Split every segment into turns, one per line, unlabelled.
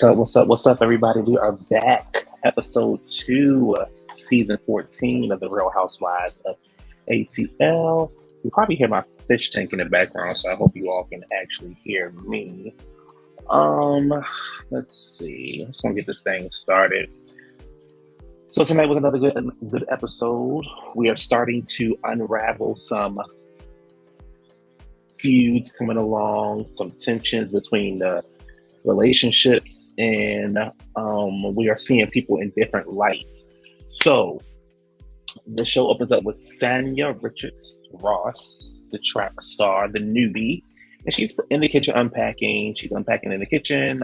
What's up, everybody? We are back. Episode 2, season 14 of the Real Housewives of ATL. You probably hear my fish tank in the background, so I hope you all can actually hear me. Let's see. Let's gonna get this thing started. So tonight was another good episode. We are starting to unravel some feuds coming along, some tensions between the relationships, and we are seeing people in different lights. So the show opens up with Sanya Ross, the track star, the newbie, and she's in the kitchen unpacking. She's unpacking in the kitchen.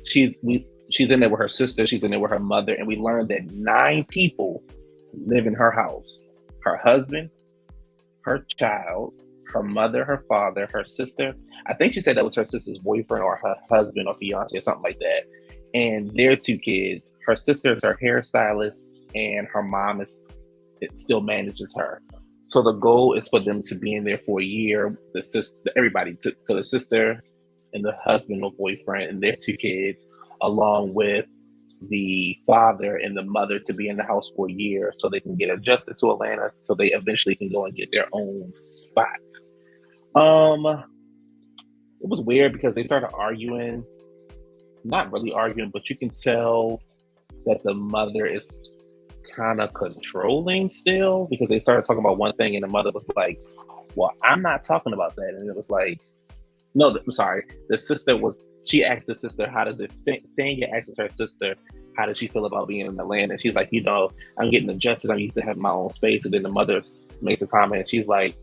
She's in there with her sister. She's in there with her mother, and we learned that 9 people live in her house: her husband, her child, her mother, her father, her sister. I think she said that was her sister's boyfriend or her husband or fiance or something like that. And their 2 kids. Her sister is her hairstylist, and her mom still manages her. So the goal is for them to be in there for a year. The sister and the husband or boyfriend and their 2 kids, along with the father and the mother, to be in the house for a year so they can get adjusted to Atlanta, so they eventually can go and get their own spot. It was weird because they started arguing, not really arguing, but you can tell that the mother is kind of controlling still, because they started talking about one thing and the mother was like, well, I'm not talking about that. And it was like, no, I'm sorry. She asked the sister, Sanya asks her sister, how does she feel about being in Atlanta? And she's like, I'm getting adjusted. I'm used to having my own space. And then the mother makes a comment. And she's like,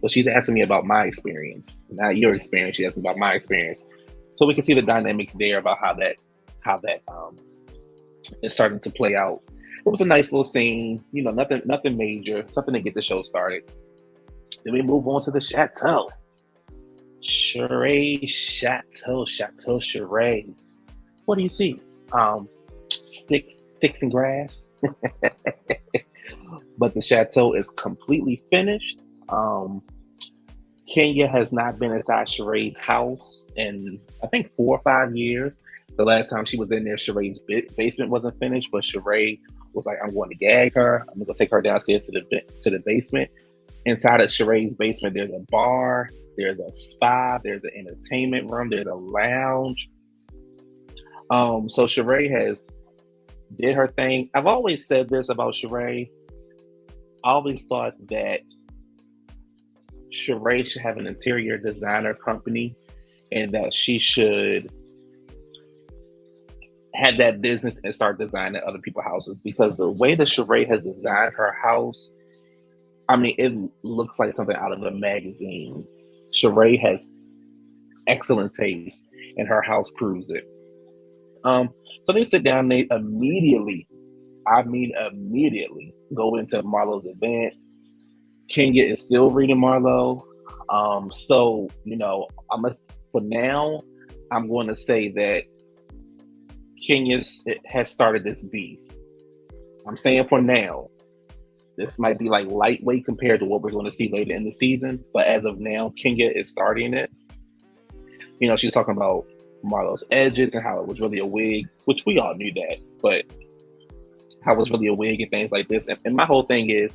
well, she's asking me about my experience, not your experience. She's asking about my experience. So we can see the dynamics there about how that is starting to play out. It was a nice little scene, nothing major, something to get the show started. Then we move on to the chateau. Shereé Chateau Shereé. What do you see? Sticks and grass. But the chateau is completely finished. Kenya has not been inside Sheree's house in, I think, 4 or 5 years. The last time she was in there, Sheree's basement wasn't finished, but Shereé was like, I'm going to gag her. I'm going to go take her downstairs to the basement. Inside of Sheree's basement, there's a bar, there's a spa, there's an entertainment room, there's a lounge. So Shereé did her thing. I've always said this about Shereé. I always thought that Shereé should have an interior designer company, and that she should have that business and start designing other people's houses, because the way that Shereé has designed her house, I mean, it looks like something out of a magazine. Shereé has excellent taste, and her house proves it. So they sit down, they immediately go into Marlo's event. Kenya is still reading Marlo. So, for now, I'm going to say that Kenya has started this beef. I'm saying for now. This might be like lightweight compared to what we're going to see later in the season. But as of now, Kenya is starting it. She's talking about Marlo's edges and how it was really a wig, which we all knew that, but how it was really a wig and things like this. And my whole thing is,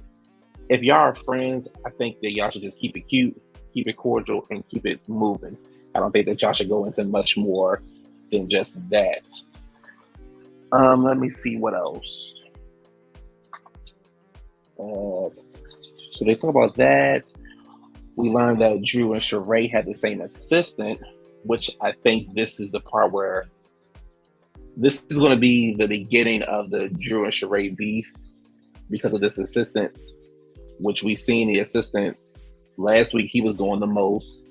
if y'all are friends, I think that y'all should just keep it cute, keep it cordial, and keep it moving. I don't think that y'all should go into much more than just that. Let me see what else. So they talk about that. We learned that Drew and Shereé had the same assistant, which I think this is the part where this is going to be the beginning of the Drew and Shereé beef, because of this assistant, which we've seen the assistant last week. He was doing the most.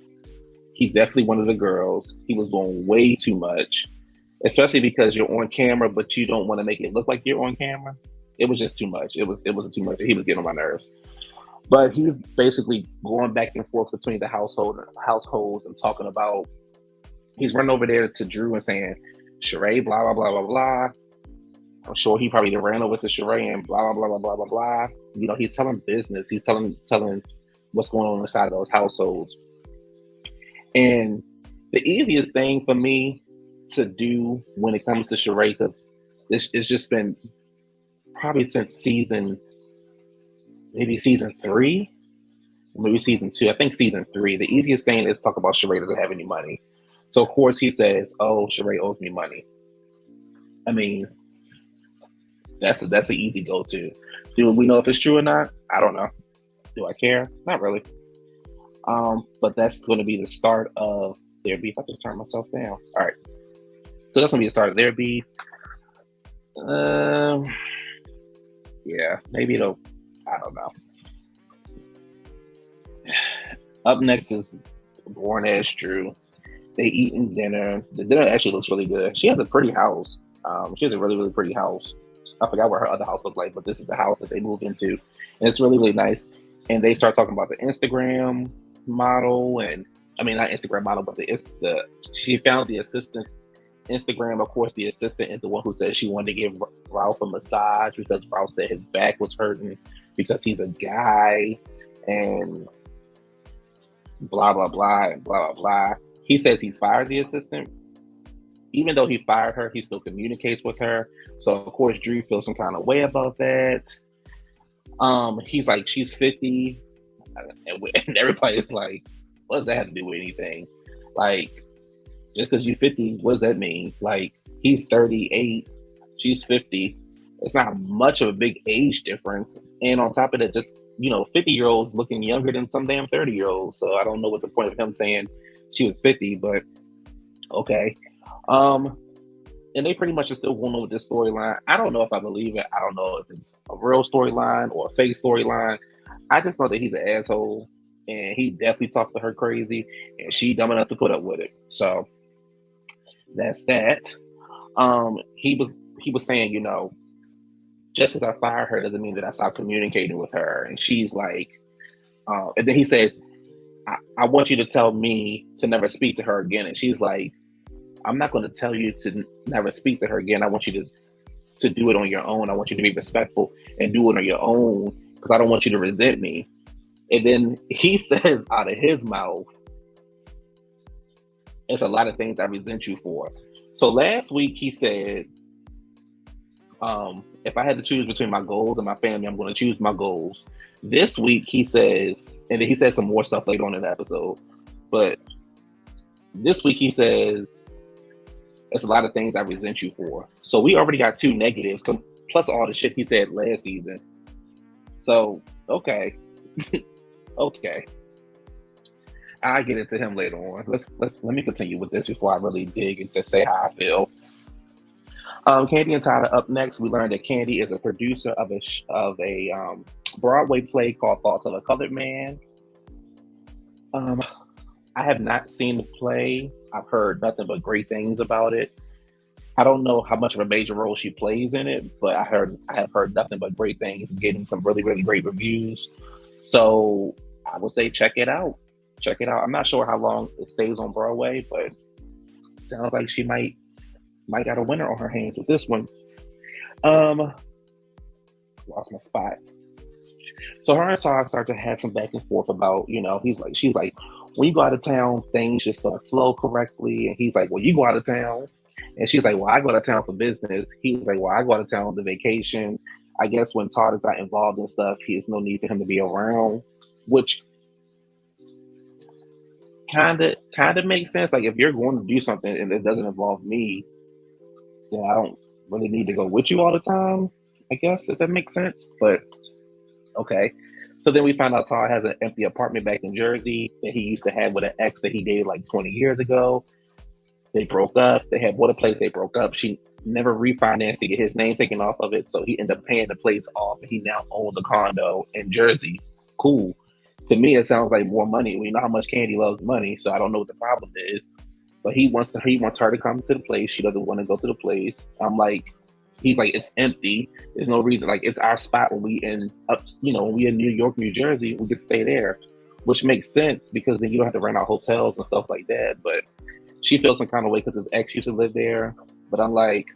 He definitely wanted the girls. He was doing way too much, especially because you're on camera, but you don't want to make it look like you're on camera. It was just too much. It wasn't too much. He was getting on my nerves. But he's basically going back and forth between the households and talking about, he's running over there to Drew and saying, Shereé, blah, blah, blah, blah, blah. I'm sure he probably ran over to Shereé and blah, blah, blah, blah, blah, blah, blah. He's telling business. He's telling what's going on inside of those households. And The easiest thing for me to do when it comes to Shereé, because it's just been probably since maybe season three, maybe season two. I think season three. The easiest thing is talk about Shereé doesn't have any money. So of course he says, "Oh, Shereé owes me money." I mean, that's an easy go to. Do we know if it's true or not? I don't know. Do I care? Not really. But that's going to be the start of their beef. I just turned myself down. All right. So that's going to be the start of their beef. Um, yeah, maybe it'll. I don't know. Up next is Born as Drew. They eating dinner. The dinner actually looks really good. She has a pretty house. She has a really, really pretty house. I forgot what her other house looked like, but this is the house that they moved into, and it's really, really nice. And they start talking about the Instagram model, and I mean not Instagram model, but the she found the assistant Instagram. Of course, the assistant is the one who said she wanted to give Ralph a massage because Ralph said his back was hurting because he's a guy, and blah blah blah and blah blah blah. He says he fired the assistant. Even though he fired her, he still communicates with her. So of course Drew feels some kind of way about that. He's like, she's 50, and everybody's like, what does that have to do with anything? Like, just because you're 50, what does that mean? Like, he's 38, she's 50. It's not much of a big age difference. And on top of that, just 50-year-olds looking younger than some damn 30-year-olds. So I don't know what the point of him saying she was 50, but okay. And they pretty much are still going on with this storyline. I don't know if I believe it. I don't know if it's a real storyline or a fake storyline. I just know that he's an asshole, and he definitely talks to her crazy, and she dumb enough to put up with it. So that's that. He was saying, just because I fired her doesn't mean that I stopped communicating with her. And she's like, and then he said, I want you to tell me to never speak to her again. And she's like, I'm not going to tell you to never speak to her again. I want you to do it on your own. I want you to be respectful and do it on your own because I don't want you to resent me. And then he says out of his mouth, it's a lot of things I resent you for. So last week he said, if I had to choose between my goals and my family, I'm going to choose my goals. This week he says, and then he says some more stuff later on in the episode, but this week he says, it's a lot of things I resent you for. So we already got two negatives, plus all the shit he said last season. So, okay. Okay. I'll get into him later on. Let me continue with this before I really dig into say how I feel. Kandi and Tyler up next. We learned that Kandi is a producer of a Broadway play called Thoughts of a Colored Man. I have not seen the play. I've heard nothing but great things about it. I don't know how much of a major role she plays in it, but I have heard nothing but great things, getting some really, really great reviews. So I would say check it out. Check it out. I'm not sure how long it stays on Broadway, but it sounds like she might got a winner on her hands with this one. Lost my spot. So her and Todd start to have some back and forth about, she's like, when you go out of town, things just don't flow correctly. And he's like, well, you go out of town. And she's like, well, I go out of town for business. He's like, well, I go out of town on the vacation. I guess when Todd is not involved in stuff, there's no need for him to be around, which kind of makes sense. Like, if you're going to do something and it doesn't involve me, then I don't really need to go with you all the time, I guess, if that makes sense. But okay. So then we find out Todd has an empty apartment back in Jersey that he used to have with an ex that he dated like 20 years ago. They broke up. They had bought a place. They broke up. She never refinanced to get his name taken off of it. So he ended up paying the place off, and he now owns a condo in Jersey. Cool. To me, it sounds like more money. We know how much Kandi loves money, so I don't know what the problem is. But he wants her to come to the place. She doesn't want to go to the place. He's like, it's empty. There's no reason. Like, it's our spot when we in New York, New Jersey, we can stay there, which makes sense because then you don't have to rent out hotels and stuff like that. But she feels some kind of way because his ex used to live there. But I'm like,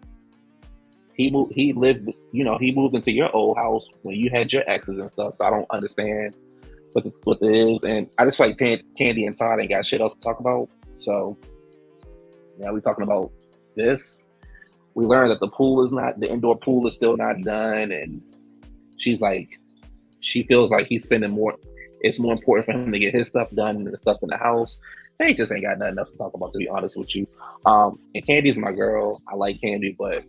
he moved into your old house when you had your exes and stuff. So I don't understand what it is. And I just feel like Kandi and Todd ain't got shit else to talk about. So Now we talking about this. We learned that the indoor pool is still not done, and she's like, she feels like he's spending more. It's more important for him to get his stuff done than the stuff in the house. They just ain't got nothing else to talk about, to be honest with you. And Kandi's my girl. I like Kandi, but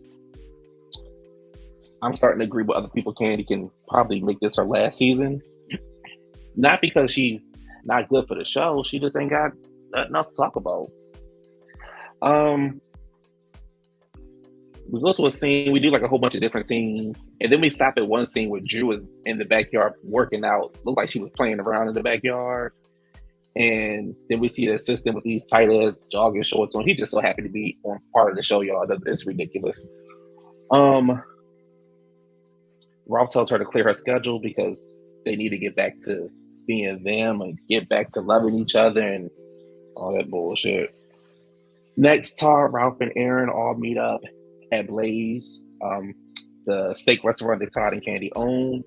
I'm starting to agree with other people. Kandi can probably make this her last season. Not because she's not good for the show. She just ain't got nothing else to talk about. We go to a scene, we do like a whole bunch of different scenes, and then we stop at one scene where Drew is in the backyard working out. Looked like she was playing around in the backyard. And then we see the assistant with these tight ass jogging shorts on. He's just so happy to be on part of the show, y'all. It's ridiculous. Ralph tells her to clear her schedule because they need to get back to being them and get back to loving each other and all that bullshit. Next, Todd, Ralph, and Aaron all meet up at Blaze, the steak restaurant that Todd and Kandi own.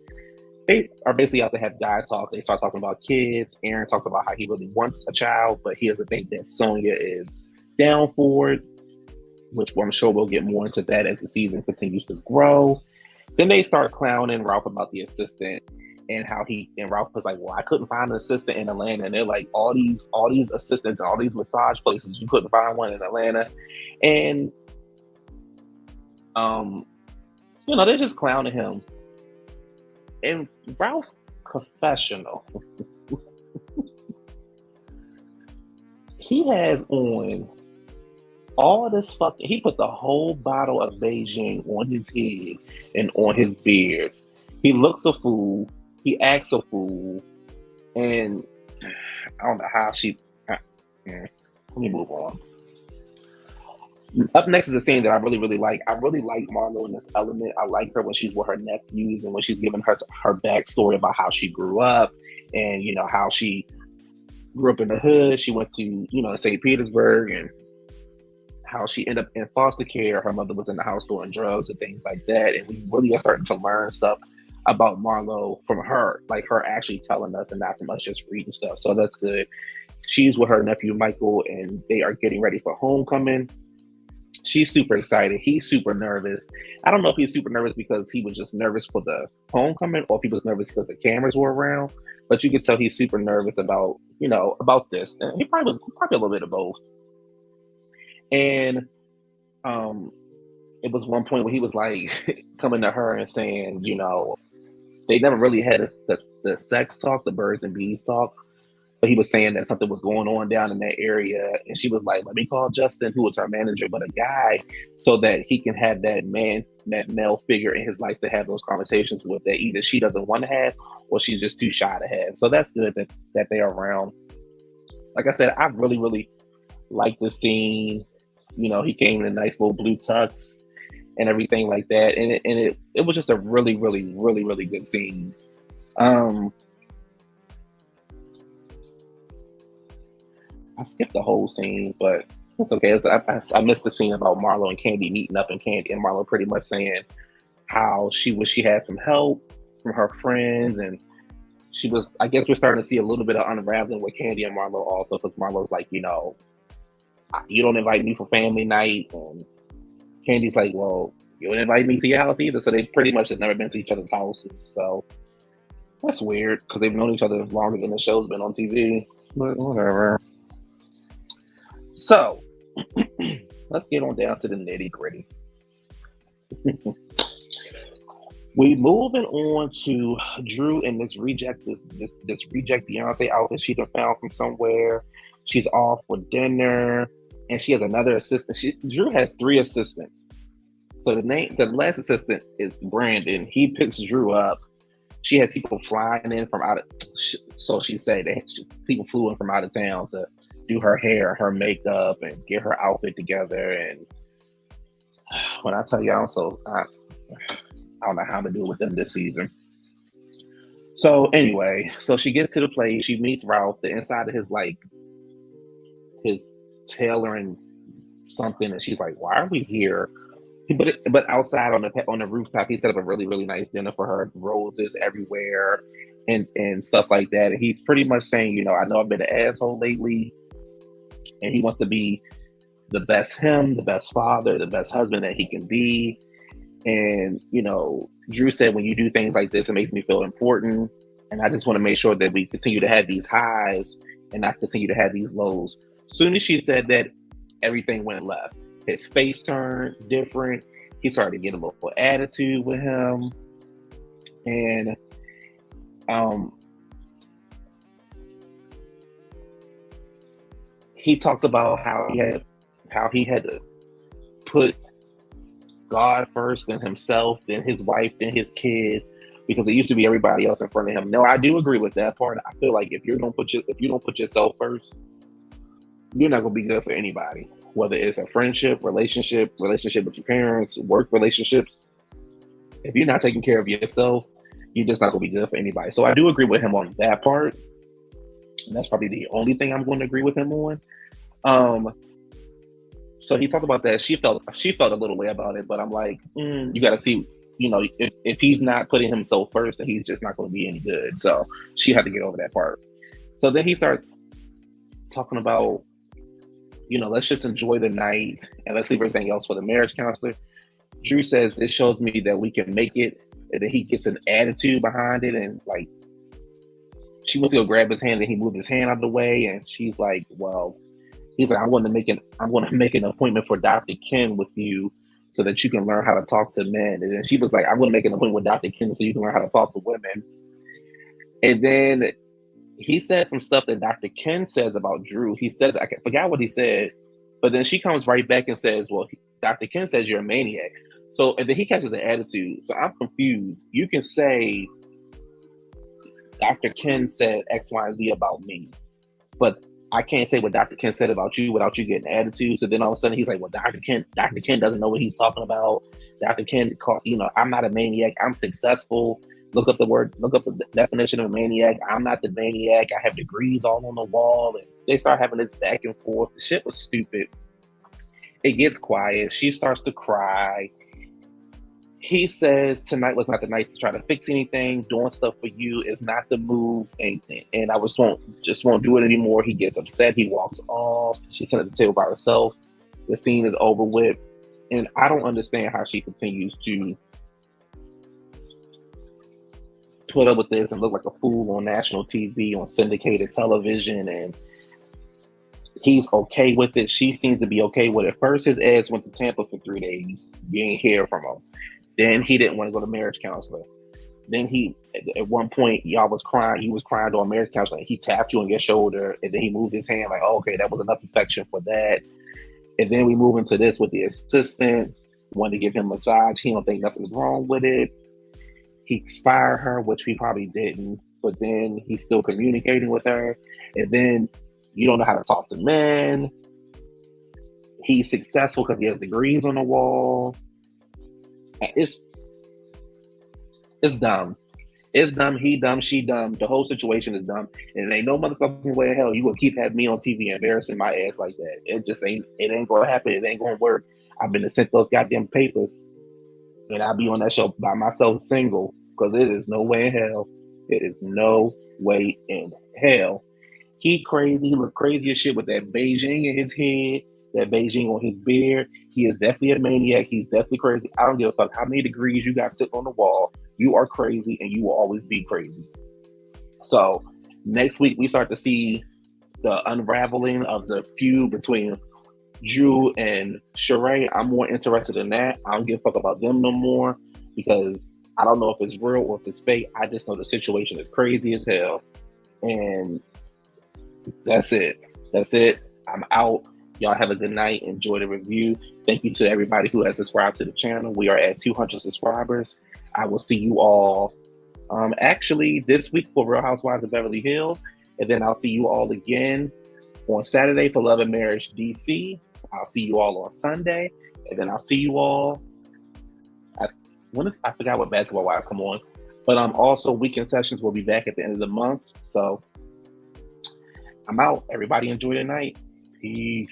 They are basically out to have guy talk. They start talking about kids. Aaron talks about how he really wants a child, but he doesn't think that Sanya is down for it, which I'm sure we'll get more into that as the season continues to grow. Then they start clowning Ralph about the assistant and how Ralph was like, well, I couldn't find an assistant in Atlanta. And they're like, all these assistants and all these massage places, you couldn't find one in Atlanta. And they're just clowning him. And Ralph's professional. He has on all this he put the whole bottle of Beijing on his head and on his beard. He looks a fool. He acts a fool. And I don't know how let me move on. Up next is a scene that I really, really like. I really like Marlo in this element. I like her when she's with her nephews and when she's giving her backstory about how she grew up and, how she grew up in the hood. She went to, St. Petersburg and how she ended up in foster care. Her mother was in the house doing drugs and things like that. And we really are starting to learn stuff about Marlo from her, like her actually telling us and not from us just reading stuff. So that's good. She's with her nephew, Michael, and they are getting ready for homecoming. She's super excited. He's super nervous. I don't know if he's super nervous because he was just nervous for the homecoming or if he was nervous because the cameras were around. But you could tell he's super nervous about, about this. And he probably was a little bit of both. And it was one point where he was like coming to her and saying, they never really had the sex talk, the birds and bees talk. But he was saying that something was going on down in that area. And she was like, let me call Justin, who was her manager, but a guy, so that he can have that male figure in his life to have those conversations with that either she doesn't want to have or she's just too shy to have. So that's good that they're around. Like I said, I really, really like this scene. He came in a nice little blue tux and everything like that. And it was just a really, really, really, really good scene. I skipped the whole scene, but it's okay. I missed the scene about Marlo and Kandi meeting up and Kandi and Marlo pretty much saying how she wish she had some help from her friends. And she was, I guess we're starting to see a little bit of unraveling with Kandi and Marlo also, because Marlo's like, you don't invite me for family night. And Kandi's like, well, you don't invite me to your house either. So they pretty much have never been to each other's houses. So that's weird because they've known each other longer than the show's been on TV. But whatever. So, let's get on down to the nitty gritty. We moving on to Drew and this reject Beyonce outfit she done found from somewhere. She's off for dinner, and she has another assistant. Drew has 3 assistants. So the last assistant is Brandon. He picks Drew up. She has people flying in from so she said that people flew in from out of town to do her hair, her makeup, and get her outfit together. And when I tell you, I don't know how to deal with them this season. So anyway, so she gets to the place. She meets Ralph. The inside of his tailoring something, and she's like, "Why are we here?" But outside on the rooftop, he set up a really, really nice dinner for her. Roses everywhere, and stuff like that. And he's pretty much saying, I know I've been an asshole lately. And he wants to be the best him, the best father, the best husband that he can be. And, Drew said, when you do things like this, it makes me feel important. And I just want to make sure that we continue to have these highs and not continue to have these lows. Soon as she said that, everything went left. His face turned different. He started to get a little attitude with him. And he talks about how he had to put God first, then himself, then his wife, then his kids, because it used to be everybody else in front of him. No, I do agree with that part. I feel like if you don't put yourself first, you're not gonna be good for anybody. Whether it's a friendship, relationship with your parents, work relationships. If you're not taking care of yourself, you're just not gonna be good for anybody. So I do agree with him on that part. And that's probably the only thing I'm going to agree with him on. So he talked about that. She felt a little way about it, but I'm like, you got to see, if he's not putting himself first, then he's just not going to be any good. So she had to get over that part. So then he starts talking about, let's just enjoy the night and let's leave everything else for the marriage counselor. Drew says, this shows me that we can make it. And then he gets an attitude behind it, and like, she wants to go grab his hand, and he moved his hand out of the way, and she's like, well, he's like, I want to make an appointment for Dr. Ken with you so that you can learn how to talk to men. And then she was like, I'm going to make an appointment with Dr. Ken so you can learn how to talk to women. And then he said some stuff that Dr. Ken says about Drew. He said, I forgot what he said, but then she comes right back and says, well, Dr. Ken says you're a maniac. So, and then he catches an attitude. So I'm confused. You can say, Dr. Ken said X, Y, and Z about me, but I can't say what Dr. Ken said about you without you getting an attitude. So then all of a sudden he's like, well, Dr. Ken doesn't know what he's talking about. Dr. Ken, I'm not a maniac. I'm successful. Look up the definition of a maniac. I'm not the maniac. I have degrees all on the wall. And they start having this back and forth. The shit was stupid. It gets quiet. She starts to cry. He says tonight was not the night to try to fix anything. Doing stuff for you is not the move, and I just won't do it anymore. He gets upset. He walks off. She's sitting at the table by herself. The scene is over with, and I don't understand how she continues to put up with this and look like a fool on national TV, on syndicated television, and he's okay with it. She seems to be okay with it. First, his ass went to Tampa for 3 days. You ain't hear from him. Then he didn't want to go to marriage counselor. Then at one point, y'all was crying. He was crying to a marriage counselor. He tapped you on your shoulder, and then he moved his hand like, oh, okay, that was enough affection for that. And then we move into this with the assistant. Wanted to give him a massage. He don't think nothing's wrong with it. He expired her, which we probably didn't. But then he's still communicating with her. And then you don't know how to talk to men. He's successful because he has degrees on the wall. It's dumb. It's dumb. He dumb. She dumb. The whole situation is dumb. And it ain't no motherfucking way in hell you will keep having me on TV embarrassing my ass like that. It just ain't. It ain't gonna happen. It ain't gonna work. I've been to send those goddamn papers, and I'll be on that show by myself, single, because it is no way in hell. It is no way in hell. He crazy. He look crazy as shit with that Beijing in his head, that Beijing on his beard. He is definitely a maniac. He's definitely crazy. I don't give a fuck how many degrees you got sitting on the wall. You are crazy, and you will always be crazy. So next week, we start to see the unraveling of the feud between Drew and Shereé. I'm more interested in that. I don't give a fuck about them no more, because I don't know if it's real or if it's fake. I just know the situation is crazy as hell. And that's it. I'm out. Y'all have a good night. Enjoy the review. Thank you to everybody who has subscribed to the channel. We are at 200 subscribers. I will see you all actually this week for Real Housewives of Beverly Hills. And then I'll see you all again on Saturday for Love and Marriage DC. I'll see you all on Sunday. And then I'll see you all I forgot what Basketball Wives come on. But also Weekend Sessions will be back at the end of the month. So I'm out. Everybody enjoy your night. Peace.